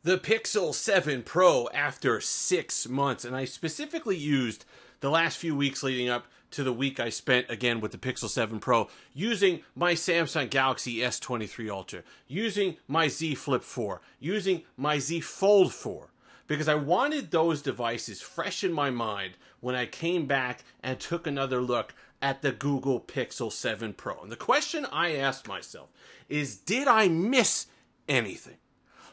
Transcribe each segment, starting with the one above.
The Pixel 7 Pro after 6 months, and I specifically used the last few weeks leading up to the week I spent again with the Pixel 7 Pro using my Samsung Galaxy S23 Ultra, using my Z Flip 4, using my Z Fold 4, because I wanted those devices fresh in my mind when I came back and took another look at the Google Pixel 7 Pro. And the question I asked myself is, did I miss anything?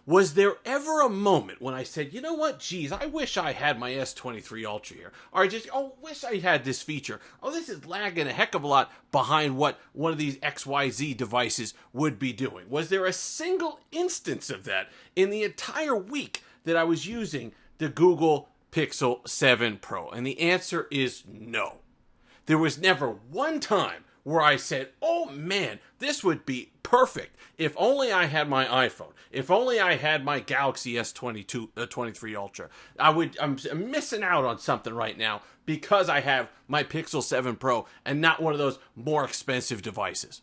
Was there ever a moment when I said, you know what, geez, I wish I had my S23 Ultra here. Or I just, wish I had this feature. Oh, this is lagging a heck of a lot behind what one of these XYZ devices would be doing. Was there a single instance of that in the entire week that I was using the Google Pixel 7 Pro? And the answer is no. There was never one time where I said, oh man, this would be perfect if only I had my iPhone, if only I had my Galaxy S23 Ultra. I'm missing out on something right now because I have my Pixel 7 Pro and not one of those more expensive devices.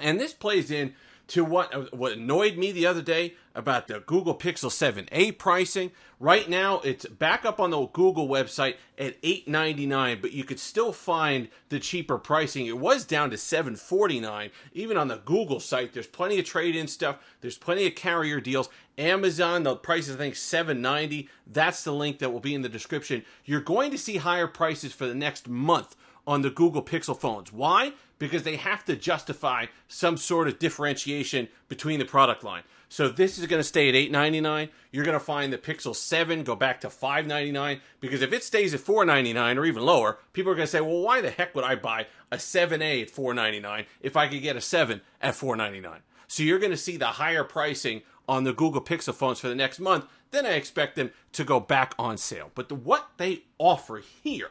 And this plays in to what annoyed me the other day about the Google Pixel 7a pricing. Right now, it's back up on the Google website at $899, but you could still find the cheaper pricing. It was down to $749. Even on the Google site, there's plenty of trade-in stuff. There's plenty of carrier deals. Amazon, the price is, I think, $790. That's the link that will be in the description. You're going to see higher prices for the next month on the Google Pixel phones. Why? Because they have to justify some sort of differentiation between the product line. So this is going to stay at $899. You're going to find the Pixel 7 go back to $599, because if it stays at $499 or even lower, people are going to say, well, why the heck would I buy a 7a at $499 if I could get a 7 at $499? So you're going to see the higher pricing on the Google Pixel phones for the next month. Then I expect them to go back on sale. But what they offer here,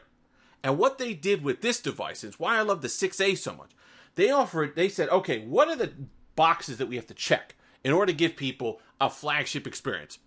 and what they did with this device, and it's why I love the 6A so much. They said, okay, what are the boxes that we have to check in order to give people a flagship experience?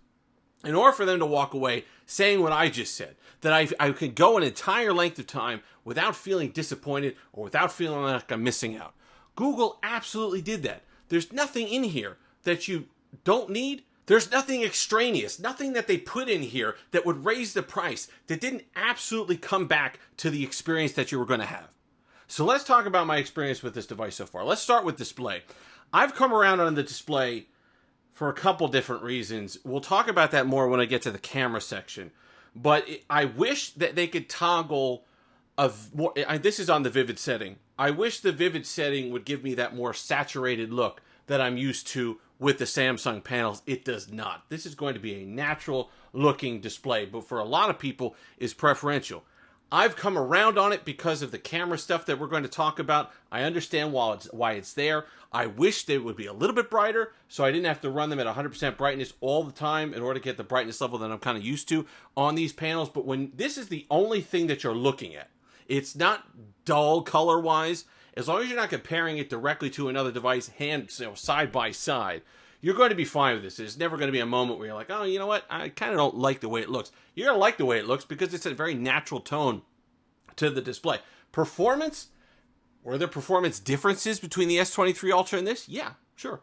In order for them to walk away saying what I just said, that I could go an entire length of time without feeling disappointed or without feeling like I'm missing out. Google absolutely did that. There's nothing in here that you don't need. There's nothing extraneous, nothing that they put in here that would raise the price that didn't absolutely come back to the experience that you were going to have. So let's talk about my experience with this device so far. Let's start with display. I've come around on the display for a couple different reasons. We'll talk about that more when I get to the camera section. But I wish that they could toggle this is on the vivid setting. I wish the vivid setting would give me that more saturated look that I'm used to with the Samsung panels. It does not. This is going to be a natural looking display, but for a lot of people is preferential. I've come around on it because of the camera stuff that we're going to talk about. I understand why it's there. I wish they would be a little bit brighter so I didn't have to run them at 100% brightness all the time in order to get the brightness level that I'm kind of used to on these panels. But when this is the only thing that you're looking at, it's not dull color-wise. As long as you're not comparing it directly to another device, side by side, you're going to be fine with this. There's never going to be a moment where you're like, oh, you know what? I kind of don't like the way it looks. You're going to like the way it looks because it's a very natural tone to the display. Performance? Were there performance differences between the S23 Ultra and this? Yeah, sure.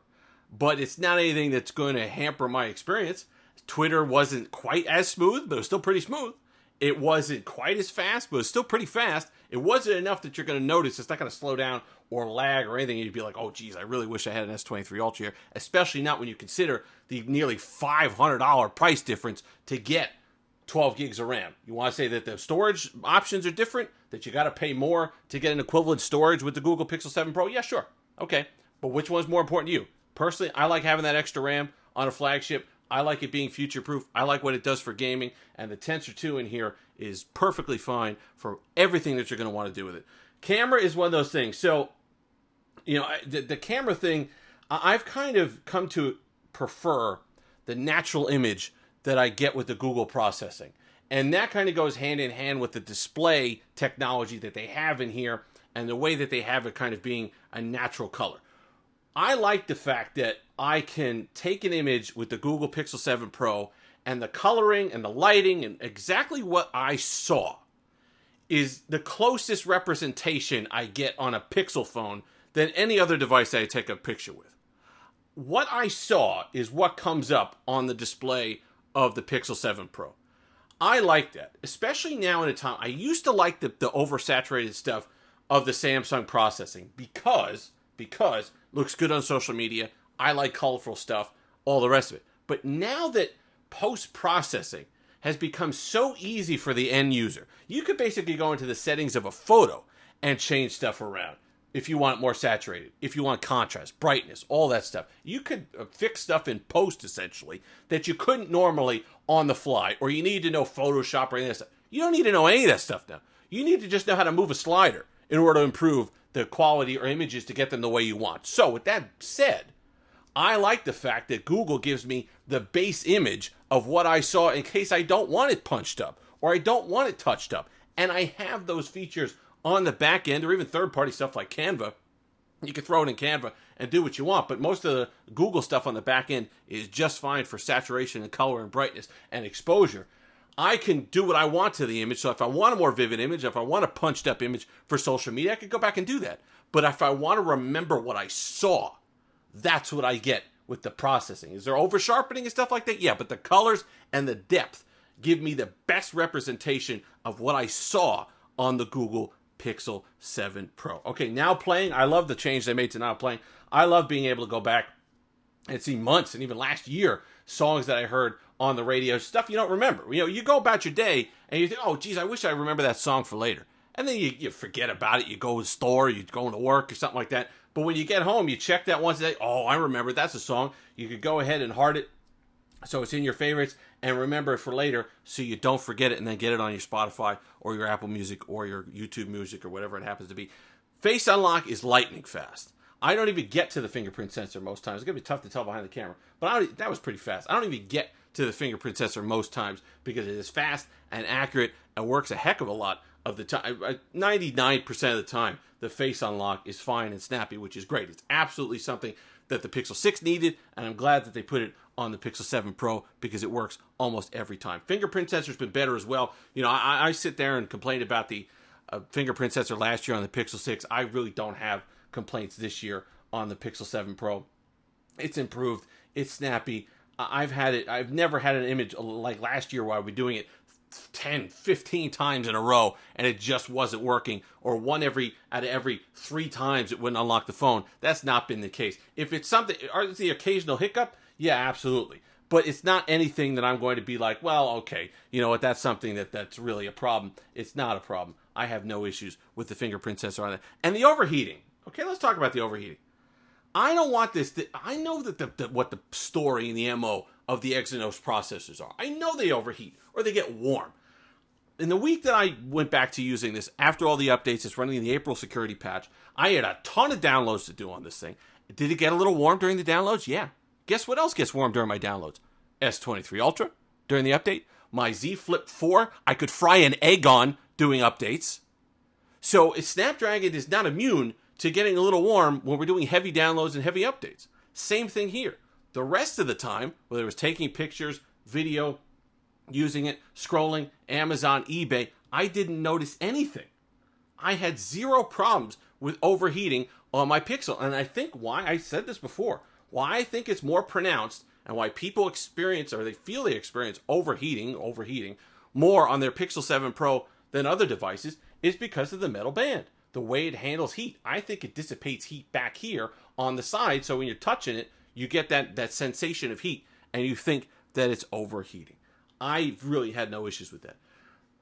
But it's not anything that's going to hamper my experience. Twitter wasn't quite as smooth, but it was still pretty smooth. It wasn't quite as fast, but it was still pretty fast. It wasn't enough that you're going to notice. It's not going to slow down or lag or anything. You'd be like, oh, geez, I really wish I had an S23 Ultra here, especially not when you consider the nearly $500 price difference to get 12 gigs of RAM. You want to say that the storage options are different, that you got to pay more to get an equivalent storage with the Google Pixel 7 Pro? Yeah, sure. Okay. But which one's more important to you? Personally, I like having that extra RAM on a flagship. I like it being future-proof. I like what it does for gaming, and the Tensor 2 in here is perfectly fine for everything that you're going to want to do with it. Camera is one of those things. So, the camera thing, I've kind of come to prefer the natural image that I get with the Google processing. And that kind of goes hand in hand with the display technology that they have in here and the way that they have it kind of being a natural color. I like the fact that I can take an image with the Google Pixel 7 Pro and the coloring and the lighting and exactly what I saw is the closest representation I get on a Pixel phone than any other device that I take a picture with. what I saw is what comes up on the display of the Pixel 7 Pro. I like that, especially now in a time. I used to like the oversaturated stuff of the Samsung processing because looks good on social media. I like colorful stuff, all the rest of it. But now that post-processing has become so easy for the end user, you could basically go into the settings of a photo and change stuff around. If you want it more saturated, if you want contrast, brightness, all that stuff. You could fix stuff in post, essentially, that you couldn't normally on the fly, or you need to know Photoshop or any of that stuff. You don't need to know any of that stuff now. You need to just know how to move a slider in order to improve the quality or images to get them the way you want. So, with that said, I like the fact that Google gives me the base image of what I saw in case I don't want it punched up, or I don't want it touched up. And I have those features on the back end, or even third-party stuff like Canva. You can throw it in Canva and do what you want, but most of the Google stuff on the back end is just fine for saturation and color and brightness and exposure. I can do what I want to the image, so if I want a more vivid image, if I want a punched-up image for social media, I could go back and do that. But if I want to remember what I saw, that's what I get with the processing. Is there over-sharpening and stuff like that? Yeah, but the colors and the depth give me the best representation of what I saw on the Google Pixel 7 Pro. Okay, now playing. I love the change they made to now playing. I love being able to go back and see months and even last year songs that I heard on the radio, stuff you don't remember. You know, you go about your day and you think, oh, geez, I wish I remember that song for later. And then you forget about it. You go to the store, you go to work or something like that. But when you get home, you check that once a day. Oh, I remember. That's a song. You could go ahead and heart it so it's in your favorites and remember it for later so you don't forget it and then get it on your Spotify or your Apple Music or your YouTube Music or whatever it happens to be. Face Unlock is lightning fast. I don't even get to the fingerprint sensor most times. It's going to be tough to tell behind the camera, but that was pretty fast. I don't even get to the fingerprint sensor most times because it is fast and accurate and works a heck of a lot of the time. 99% of the time, the Face Unlock is fine and snappy, which is great. It's absolutely something that the Pixel 6 needed, and I'm glad that they put it on the Pixel 7 Pro because it works almost every time. Fingerprint sensor's been better as well. You know, I sit there and complain about the fingerprint sensor last year on the Pixel 6. I really don't have complaints this year on the Pixel 7 Pro. It's improved. It's snappy. I've never had an image like last year where I was doing it 10, 15 times in a row and it just wasn't working, or out of every 3 times it wouldn't unlock the phone. That's not been the case. If it's something, or it's the occasional hiccup, yeah, absolutely. But it's not anything that I'm going to be like, well, okay, you know what, that's something that's really a problem. It's not a problem. I have no issues with the fingerprint sensor on that. And the overheating. Okay, let's talk about the overheating. I don't want this. I know that what the story and the MO of the Exynos processors are. I know they overheat or they get warm. In the week that I went back to using this, after all the updates, it's running in the April security patch, I had a ton of downloads to do on this thing. Did it get a little warm during the downloads? Yeah. Guess what else gets warm during my downloads? S23 Ultra during the update. My Z Flip 4, I could fry an egg on doing updates. So Snapdragon is not immune to getting a little warm when we're doing heavy downloads and heavy updates. Same thing here. The rest of the time, whether it was taking pictures, video, using it, scrolling, Amazon, eBay, I didn't notice anything. I had zero problems with overheating on my Pixel. And I think why, I said this before, why I think it's more pronounced and why people experience, or they feel they experience overheating more on their Pixel 7 Pro than other devices is because of the metal band. The way it handles heat. I think it dissipates heat back here on the side, so when you're touching it, you get that sensation of heat, and you think that it's overheating. I really had no issues with that.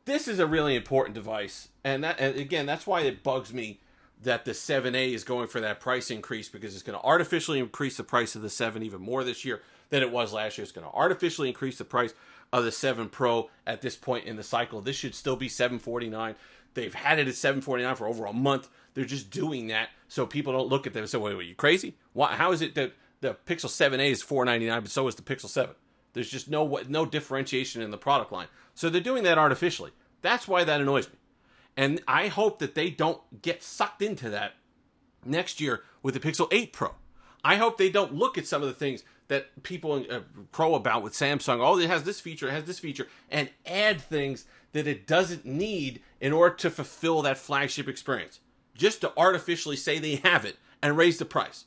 This is a really important device, and again, that's why it bugs me that the 7A is going for that price increase, because it's going to artificially increase the price of the 7 even more this year than it was last year. It's going to artificially increase the price of the 7 Pro at this point in the cycle. This should still be $749. They've had it at $749 for over a month. They're just doing that so people don't look at them and say, wait, you crazy? Why, how is it that the Pixel 7a is $499, but so is the Pixel 7? There's just no differentiation in the product line. So they're doing that artificially. That's why that annoys me. And I hope that they don't get sucked into that next year with the Pixel 8 Pro. I hope they don't look at some of the things that people crow about with Samsung. Oh, it has this feature, and add things that it doesn't need in order to fulfill that flagship experience. Just to artificially say they have it and raise the price.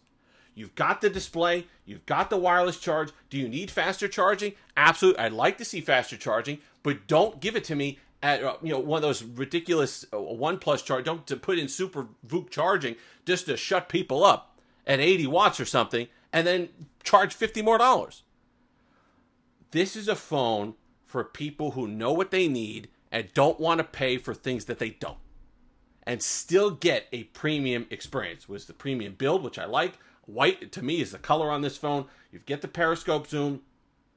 You've got the display. You've got the wireless charge. Do you need faster charging? Absolutely. I'd like to see faster charging, but don't give it to me at one of those ridiculous OnePlus charge. Don't to put in super VOOC charging just to shut people up at 80 watts or something, and then charge $50 more. This is a phone for people who know what they need and don't want to pay for things that they don't, and still get a premium experience. With the premium build, which I like. White, to me, is the color on this phone. You get the periscope zoom.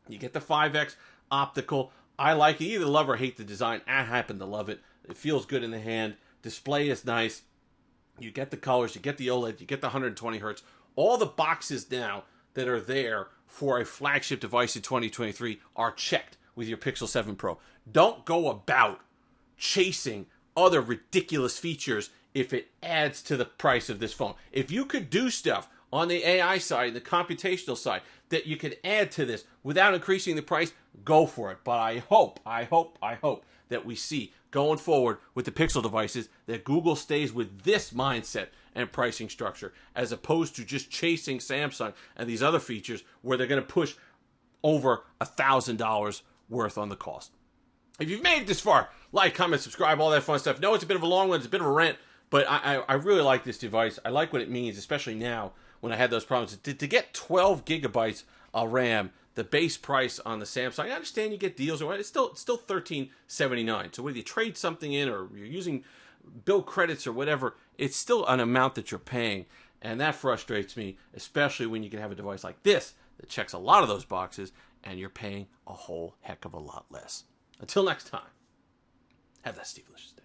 You get the 5X optical. I like it. Either love or hate the design. I happen to love it. It feels good in the hand. Display is nice. You get the colors. You get the OLED. You get the 120 hertz. All the boxes now that are there for a flagship device in 2023 are checked with your Pixel 7 Pro. Don't go about chasing other ridiculous features if it adds to the price of this phone. If you could do stuff on the AI side, the computational side, that you could add to this without increasing the price, go for it. But I hope that we see going forward with the Pixel devices that Google stays with this mindset and pricing structure, as opposed to just chasing Samsung and these other features where they're going to push over $1,000 worth on the cost. If you've made it this far, like, comment, subscribe, all that fun stuff. No, it's a bit of a long one. It's a bit of a rant, but I really like this device. I like what it means, especially now when I had those problems. To get 12 gigabytes of RAM, the base price on the Samsung, I understand you get deals, or it's still $13.79. So whether you trade something in or you're using bill credits or whatever, it's still an amount that you're paying. And that frustrates me, especially when you can have a device like this that checks a lot of those boxes and you're paying a whole heck of a lot less. Until next time, have that Steve-licious day.